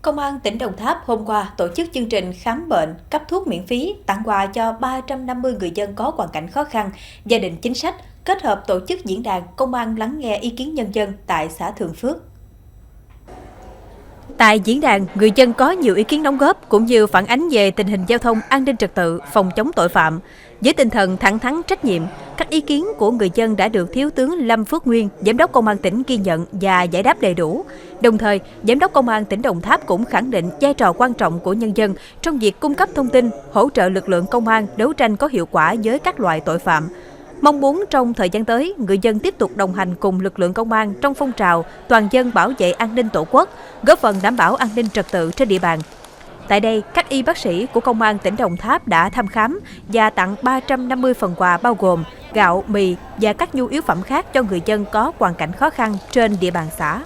Công an tỉnh Đồng Tháp hôm qua tổ chức chương trình khám bệnh, cấp thuốc miễn phí, tặng quà cho 350 người dân có hoàn cảnh khó khăn, gia đình chính sách, kết hợp tổ chức diễn đàn Công an lắng nghe ý kiến nhân dân tại xã Thượng Phước. Tại diễn đàn, người dân có nhiều ý kiến đóng góp cũng như phản ánh về tình hình giao thông, an ninh trật tự, phòng chống tội phạm. Với tinh thần thẳng thắn trách nhiệm, các ý kiến của người dân đã được Thiếu tướng Lâm Phước Nguyên, Giám đốc Công an tỉnh ghi nhận và giải đáp đầy đủ. Đồng thời, Giám đốc Công an tỉnh Đồng Tháp cũng khẳng định vai trò quan trọng của nhân dân trong việc cung cấp thông tin, hỗ trợ lực lượng công an đấu tranh có hiệu quả với các loại tội phạm. Mong muốn trong thời gian tới, người dân tiếp tục đồng hành cùng lực lượng công an trong phong trào toàn dân bảo vệ an ninh Tổ quốc, góp phần đảm bảo an ninh trật tự trên địa bàn. Tại đây, các y bác sĩ của Công an tỉnh Đồng Tháp đã thăm khám và tặng 350 phần quà bao gồm gạo, mì và các nhu yếu phẩm khác cho người dân có hoàn cảnh khó khăn trên địa bàn xã.